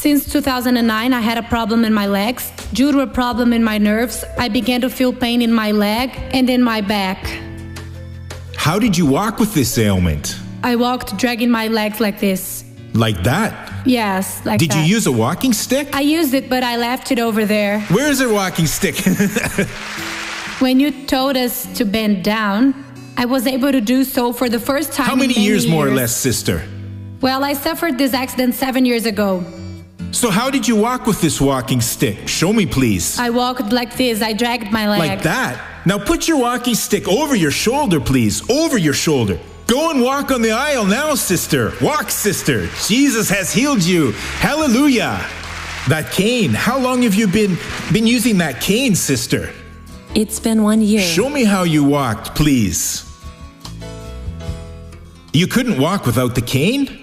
Since 2009, I had a problem in my legs. Due to a problem in my nerves, I began to feel pain in my leg and in my back. How did you walk with this ailment? I walked dragging my legs like this. Like that? Yes, like Did that. you use a walking stick? I used it, but I left it over there. Where is your walking stick? When you told us to bend down, I was able to do so for the first time. How many years more or less, sister? Well, I suffered this accident 7 years ago. So how did you walk with this walking stick? Show me, please. I walked like this. I dragged my leg. Like that? Now put your walking stick over your shoulder, please. Over your shoulder. Go and walk on the aisle now, sister. Walk, sister. Jesus has healed you. Hallelujah. That cane. How long have you been using that cane, sister? It's been 1 year. Show me how you walked, please. You couldn't walk without the cane?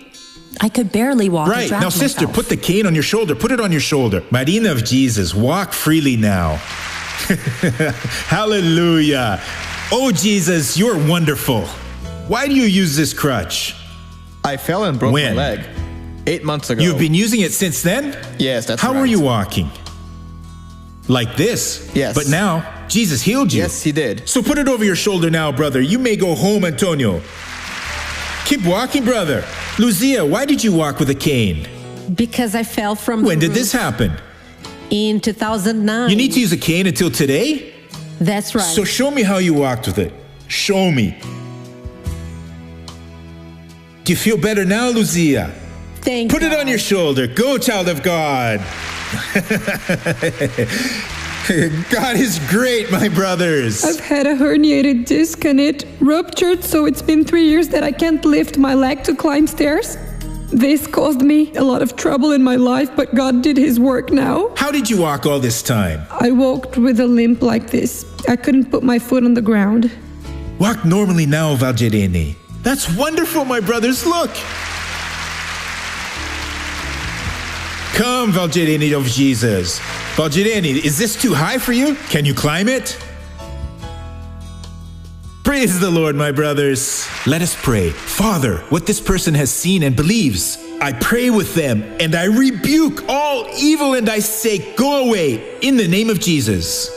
I could barely walk. Right. Now, sister, put the cane on your shoulder. Put it on your shoulder. Marina of Jesus, walk freely now. Hallelujah. Oh, Jesus, you're wonderful. Why do you use this crutch? I fell and broke my leg 8 months ago. You've been using it since then? Yes, that's How right. were you walking? Like this? Yes. But now, Jesus healed you. Yes, he did. So put it over your shoulder now, brother. You may go home, Antonio. Keep walking, brother. Lucia, why did you walk with a cane? Because I fell from the When did roof this happen? in 2009. You need to use a cane until today? That's right. So show me how you walked with it. Show me. Do you feel better now, Lucia? Thank Put it God. on your shoulder. Go, child of God. God is great, my brothers. I've had a herniated disc and it ruptured, so it's been 3 years that I can't lift my leg to climb stairs. This caused me a lot of trouble in my life, but God did his work now. How did you walk all this time? I walked with a limp like this. I couldn't put my foot on the ground. Walk normally now, Valdirene. That's wonderful, my brothers. Look. Come, Valdirene of Jesus. Valdirene, is this too high for you? Can you climb it? Praise the Lord, my brothers. Let us pray. Father, what this person has seen and believes, I pray with them and I rebuke all evil and I say, go away in the name of Jesus.